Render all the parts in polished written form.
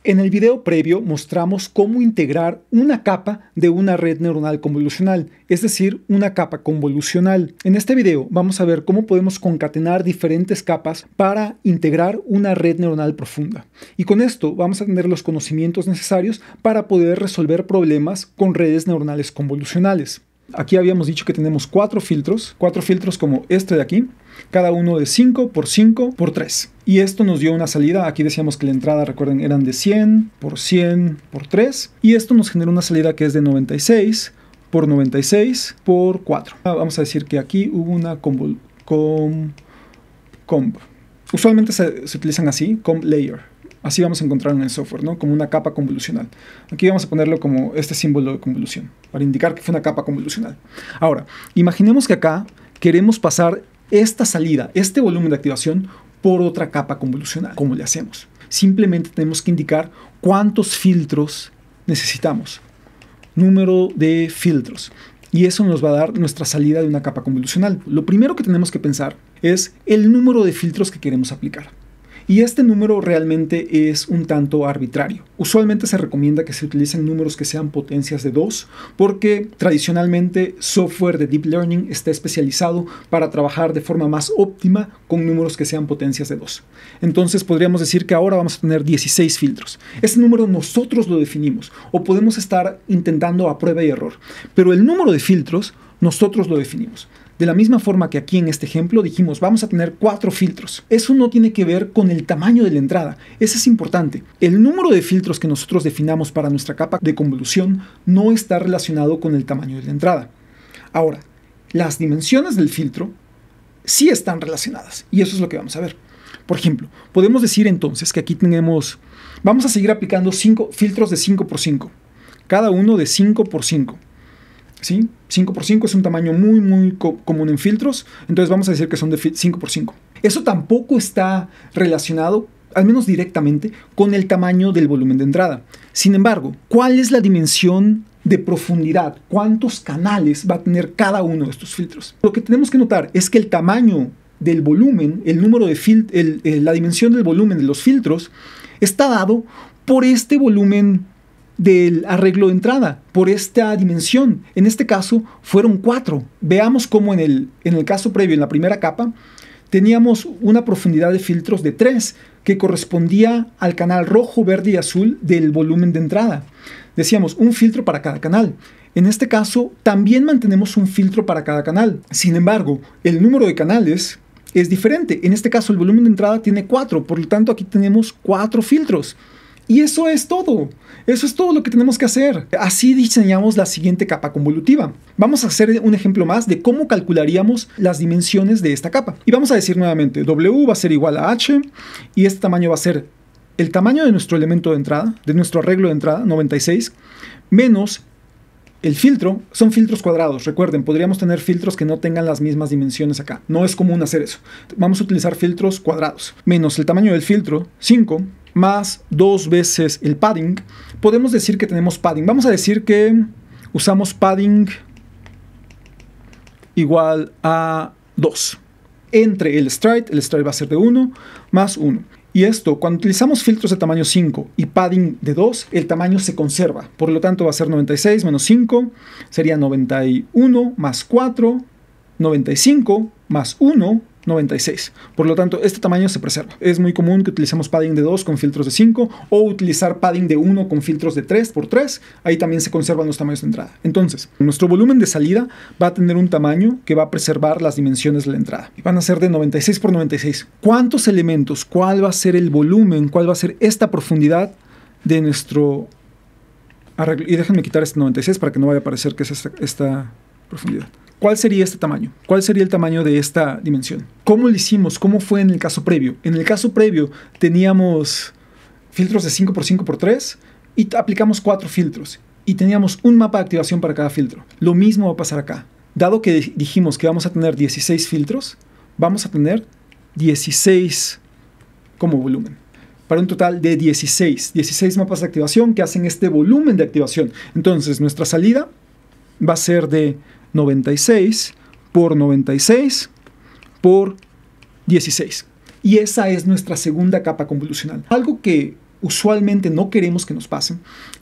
En el video previo mostramos cómo integrar una capa de una red neuronal convolucional, es decir, una capa convolucional. En este video vamos a ver cómo podemos concatenar diferentes capas para integrar una red neuronal profunda. Y con esto vamos a tener los conocimientos necesarios para poder resolver problemas con redes neuronales convolucionales. Aquí habíamos dicho que tenemos cuatro filtros como este de aquí, cada uno de 5 por 5 por 3. Y esto nos dio una salida. Aquí decíamos que la entrada, recuerden, eran de 100 por 100 por 3. Y esto nos genera una salida que es de 96 por 96 por 4. Vamos a decir que aquí hubo una comb. Usualmente se utilizan así, comb layer. Así vamos a encontrar en el software, ¿no? Como una capa convolucional. Aquí vamos a ponerlo como este símbolo de convolución, para indicar que fue una capa convolucional. Ahora, imaginemos que acá queremos pasar esta salida, este volumen de activación, por otra capa convolucional. ¿Cómo le hacemos? Simplemente tenemos que indicar cuántos filtros necesitamos. Número de filtros. Y eso nos va a dar nuestra salida de una capa convolucional. Lo primero que tenemos que pensar es el número de filtros que queremos aplicar. Y este número realmente es un tanto arbitrario. Usualmente se recomienda que se utilicen números que sean potencias de 2, porque tradicionalmente software de Deep Learning está especializado para trabajar de forma más óptima con números que sean potencias de 2. Entonces podríamos decir que ahora vamos a tener 16 filtros. Ese número nosotros lo definimos, o podemos estar intentando a prueba y error. Pero el número de filtros nosotros lo definimos. De la misma forma que aquí en este ejemplo dijimos, vamos a tener 4 filtros. Eso no tiene que ver con el tamaño de la entrada. Eso es importante. El número de filtros que nosotros definamos para nuestra capa de convolución no está relacionado con el tamaño de la entrada. Ahora, las dimensiones del filtro sí están relacionadas. Y eso es lo que vamos a ver. Por ejemplo, podemos decir entonces que aquí tenemos, vamos a seguir aplicando 5 filtros de 5 por 5. Cada uno de 5 por 5. ¿Sí? 5 por 5 es un tamaño muy común en filtros, entonces vamos a decir que son de 5 por 5. Eso tampoco está relacionado, al menos directamente, con el tamaño del volumen de entrada. Sin embargo, ¿cuál es la dimensión de profundidad? ¿Cuántos canales va a tener cada uno de estos filtros? Lo que tenemos que notar es que el tamaño del volumen, el número de la dimensión del volumen de los filtros está dado por este volumen del arreglo de entrada, por esta dimensión. En este caso fueron 4. Veamos cómo en el caso previo, en la primera capa, teníamos una profundidad de filtros de 3 que correspondía al canal rojo, verde y azul del volumen de entrada. Decíamos un filtro para cada canal. En este caso también mantenemos un filtro para cada canal. Sin embargo, el número de canales es diferente. En este caso el volumen de entrada tiene 4, por lo tanto aquí tenemos 4 filtros. Y eso es todo. Eso es todo lo que tenemos que hacer. Así diseñamos la siguiente capa convolutiva. Vamos a hacer un ejemplo más de cómo calcularíamos las dimensiones de esta capa. Y vamos a decir nuevamente, W va a ser igual a H, y este tamaño va a ser el tamaño de nuestro elemento de entrada, de nuestro arreglo de entrada, 96, menos el filtro. Son filtros cuadrados. Recuerden, podríamos tener filtros que no tengan las mismas dimensiones acá. No es común hacer eso. Vamos a utilizar filtros cuadrados. Menos el tamaño del filtro, 5, más 2 veces el padding. Podemos decir que tenemos padding. Vamos a decir que usamos padding igual a 2. Entre el stride va a ser de 1 más 1. Y esto, cuando utilizamos filtros de tamaño 5 y padding de 2, el tamaño se conserva. Por lo tanto va a ser 96 menos 5, sería 91 más 4, 95 más 1, 96. Por lo tanto, este tamaño se preserva. Es muy común que utilicemos padding de 2 con filtros de 5 o utilizar padding de 1 con filtros de 3 por 3. Ahí también se conservan los tamaños de entrada. Entonces, nuestro volumen de salida va a tener un tamaño que va a preservar las dimensiones de la entrada. Y van a ser de 96 por 96. ¿Cuántos elementos? ¿Cuál va a ser el volumen? ¿Cuál va a ser esta profundidad de nuestro arreglo? Y déjenme quitar este 96 para que no vaya a parecer que es esta profundidad. ¿Cuál sería este tamaño? ¿Cuál sería el tamaño de esta dimensión? ¿Cómo lo hicimos? ¿Cómo fue en el caso previo? En el caso previo teníamos filtros de 5 por 5 por 3 y aplicamos 4 filtros. Y teníamos un mapa de activación para cada filtro. Lo mismo va a pasar acá. Dado que dijimos que vamos a tener 16 filtros, vamos a tener 16 como volumen. Para un total de 16 mapas de activación que hacen este volumen de activación. Entonces nuestra salida va a ser de 96 por 96 por 16. Y esa es nuestra segunda capa convolucional. Algo que usualmente no queremos que nos pase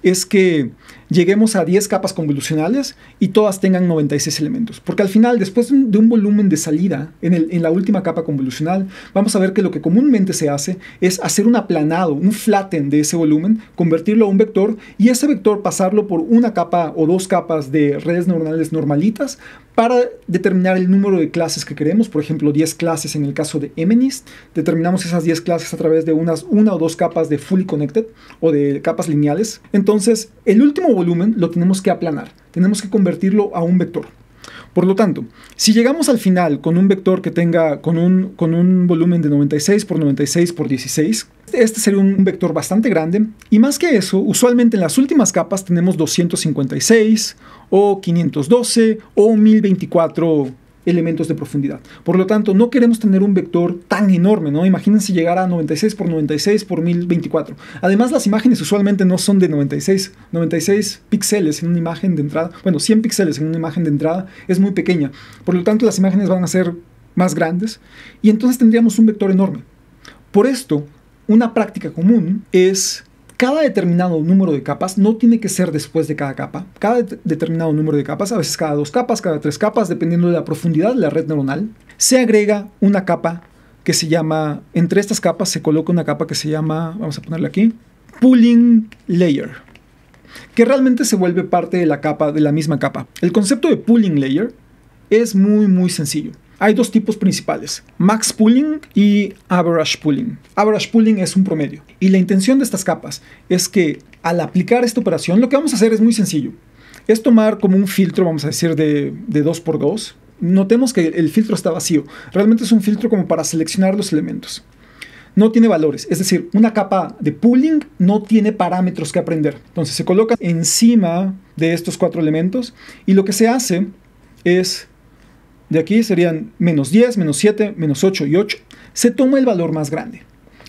es que lleguemos a 10 capas convolucionales y todas tengan 96 elementos. Porque al final, después de un volumen de salida en la última capa convolucional, vamos a ver que lo que comúnmente se hace es hacer un aplanado, un flatten de ese volumen, convertirlo a un vector y ese vector pasarlo por una capa o dos capas de redes neuronales normalitas para determinar el número de clases que queremos. Por ejemplo, 10 clases en el caso de MNIST. Determinamos esas 10 clases a través de una o dos capas de fully connected o de capas lineales. Entonces, el último volumen lo tenemos que aplanar. Tenemos que convertirlo a un vector. Por lo tanto, si llegamos al final con un vector que tenga con un volumen de 96 por 96 por 16, este sería un vector bastante grande. Y más que eso, usualmente en las últimas capas tenemos 256 o 512 o 1024 elementos de profundidad. Por lo tanto, no queremos tener un vector tan enorme, ¿no? Imagínense llegar a 96 por 96 por 1024. Además, las imágenes usualmente no son de 96 píxeles en una imagen de entrada. Bueno, 100 píxeles en una imagen de entrada es muy pequeña. Por lo tanto, las imágenes van a ser más grandes y entonces tendríamos un vector enorme. Por esto, una práctica común es cada determinado número de capas no tiene que ser después de cada capa. Cada determinado número de capas, a veces cada 2 capas, cada 3 capas, dependiendo de la profundidad de la red neuronal, se agrega una capa que se llama, entre estas capas se coloca una capa que se llama, vamos a ponerla aquí, pooling layer, que realmente se vuelve parte de la capa, de la misma capa. El concepto de pooling layer es muy sencillo. Hay dos tipos principales, max pooling y average pooling. Average pooling es un promedio. Y la intención de estas capas es que al aplicar esta operación, lo que vamos a hacer es muy sencillo. Es tomar como un filtro, vamos a decir, de 2×2. Notemos que el filtro está vacío. Realmente es un filtro como para seleccionar los elementos. No tiene valores, es decir, una capa de pooling no tiene parámetros que aprender. Entonces se coloca encima de estos 4 elementos y lo que se hace es... De aquí serían menos 10, menos 7, menos 8 y 8. Se toma el valor más grande.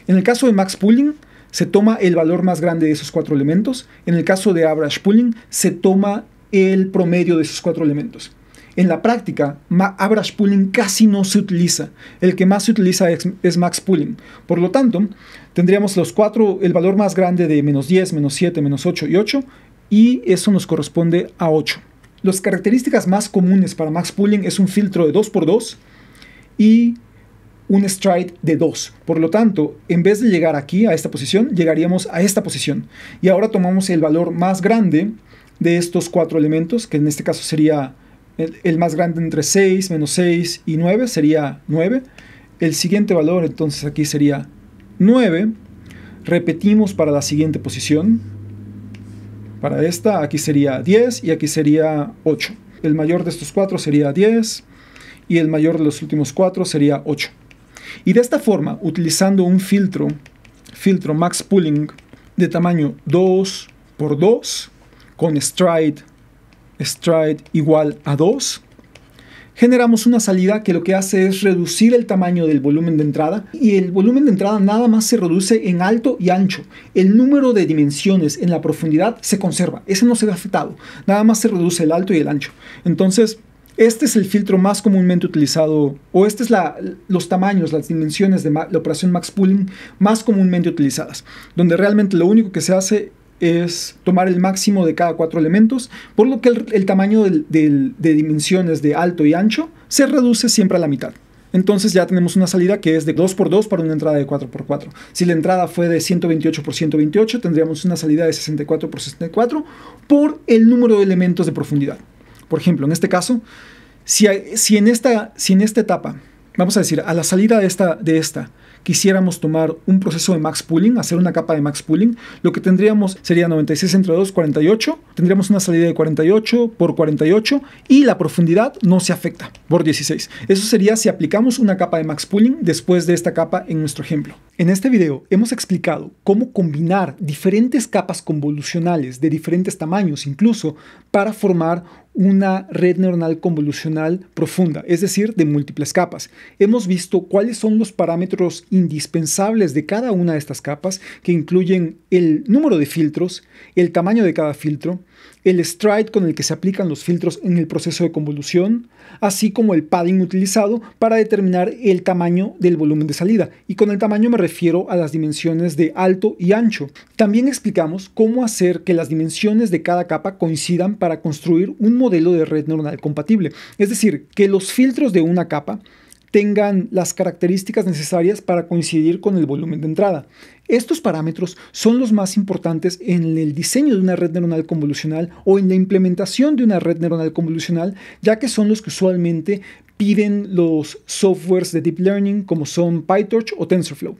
En el caso de max pooling, se toma el valor más grande de esos 4 elementos. En el caso de average pooling, se toma el promedio de esos 4 elementos. En la práctica, average pooling casi no se utiliza. El que más se utiliza es max pooling. Por lo tanto, tendríamos el valor más grande de menos 10, menos 7, menos 8 y 8. Y eso nos corresponde a 8. Las características más comunes para max pooling es un filtro de 2×2 y un stride de 2. Por lo tanto, en vez de llegar aquí a esta posición, llegaríamos a esta posición. Y ahora tomamos el valor más grande de estos 4 elementos, que en este caso sería el más grande entre 6, menos 6 y 9, sería 9. El siguiente valor entonces aquí sería 9. Repetimos para la siguiente posición. Para esta, aquí sería 10 y aquí sería 8. El mayor de estos 4 sería 10 y el mayor de los últimos 4 sería 8. Y de esta forma, utilizando un filtro max pooling de tamaño 2×2 con stride igual a 2, generamos una salida que lo que hace es reducir el tamaño del volumen de entrada y el volumen de entrada nada más se reduce en alto y ancho. El número de dimensiones en la profundidad se conserva, ese no se ve afectado, nada más se reduce el alto y el ancho. Entonces, este es el filtro más comúnmente utilizado, o este es los tamaños, las dimensiones de la operación max pooling más comúnmente utilizadas, donde realmente lo único que se hace es tomar el máximo de cada 4 elementos, por lo que el tamaño de dimensiones de alto y ancho se reduce siempre a la mitad. Entonces ya tenemos una salida que es de 2×2 para una entrada de 4×4. Si la entrada fue de 128 por 128, tendríamos una salida de 64 por 64 por el número de elementos de profundidad. Por ejemplo, en este caso, si en esta etapa, vamos a decir, a la salida de esta quisiéramos tomar un proceso de max pooling, hacer una capa de max pooling, lo que tendríamos sería 96 entre 2, 48. Tendríamos una salida de 48 por 48 y la profundidad no se afecta por 16. Eso sería si aplicamos una capa de max pooling después de esta capa en nuestro ejemplo. En este video hemos explicado cómo combinar diferentes capas convolucionales de diferentes tamaños incluso para formar una red neuronal convolucional profunda, es decir, de múltiples capas. Hemos visto cuáles son los parámetros indispensables de cada una de estas capas, que incluyen el número de filtros, el tamaño de cada filtro, el stride con el que se aplican los filtros en el proceso de convolución, así como el padding utilizado para determinar el tamaño del volumen de salida. Y con el tamaño me refiero a las dimensiones de alto y ancho. También explicamos cómo hacer que las dimensiones de cada capa coincidan para construir un modelo de red neuronal compatible. Es decir, que los filtros de una capa tengan las características necesarias para coincidir con el volumen de entrada. Estos parámetros son los más importantes en el diseño de una red neuronal convolucional o en la implementación de una red neuronal convolucional, ya que son los que usualmente piden los softwares de Deep Learning como son PyTorch o TensorFlow.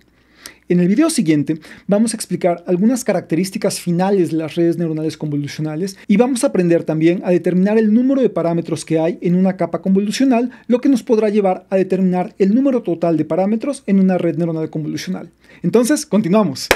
En el video siguiente vamos a explicar algunas características finales de las redes neuronales convolucionales y vamos a aprender también a determinar el número de parámetros que hay en una capa convolucional, lo que nos podrá llevar a determinar el número total de parámetros en una red neuronal convolucional. Entonces, continuamos.